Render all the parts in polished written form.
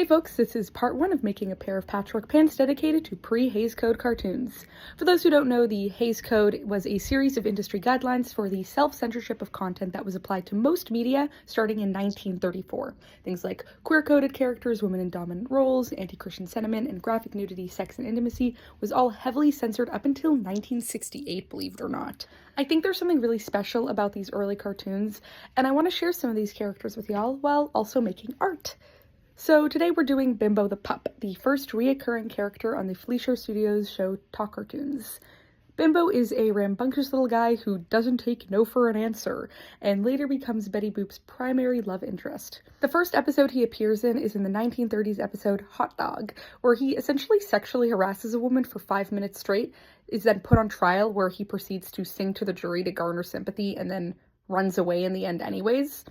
Hey folks, this is part 1 of making a pair of patchwork pants dedicated to pre-Hays Code cartoons. For those who don't know, the Hays Code was a series of industry guidelines for the self-censorship of content that was applied to most media starting in 1934. Things like queer-coded characters, women in dominant roles, anti-Christian sentiment, and graphic nudity, sex, and intimacy was all heavily censored up until 1968, believe it or not. I think there's something really special about these early cartoons, and I want to share some of these characters with y'all while also making art. So today we're doing Bimbo the Pup, the first reoccurring character on the Fleischer Studios show Talk Cartoons. Bimbo is a rambunctious little guy who doesn't take no for an answer, and later becomes Betty Boop's primary love interest. The first episode he appears in is in the 1930s episode Hot Dog, where he essentially sexually harasses a woman for 5 minutes straight, is then put on trial where he proceeds to sing to the jury to garner sympathy, and then runs away in the end anyways.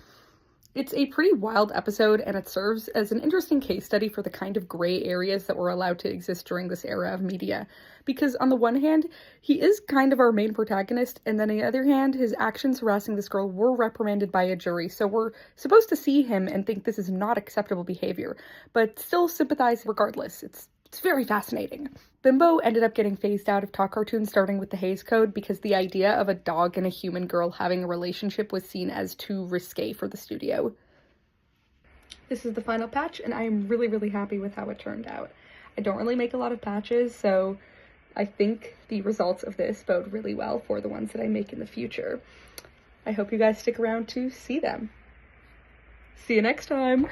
It's a pretty wild episode, and it serves as an interesting case study for the kind of gray areas that were allowed to exist during this era of media. Because on the one hand, he is kind of our main protagonist, and then on the other hand, his actions harassing this girl were reprimanded by a jury, so we're supposed to see him and think this is not acceptable behavior, but still sympathize regardless. It's very fascinating. Bimbo ended up getting phased out of talk cartoons starting with the Hays Code because the idea of a dog and a human girl having a relationship was seen as too risque for the studio. This is the final patch, and I am really, really happy with how it turned out. I don't really make a lot of patches, so I think the results of this bode really well for the ones that I make in the future. I hope you guys stick around to see them. See you next time!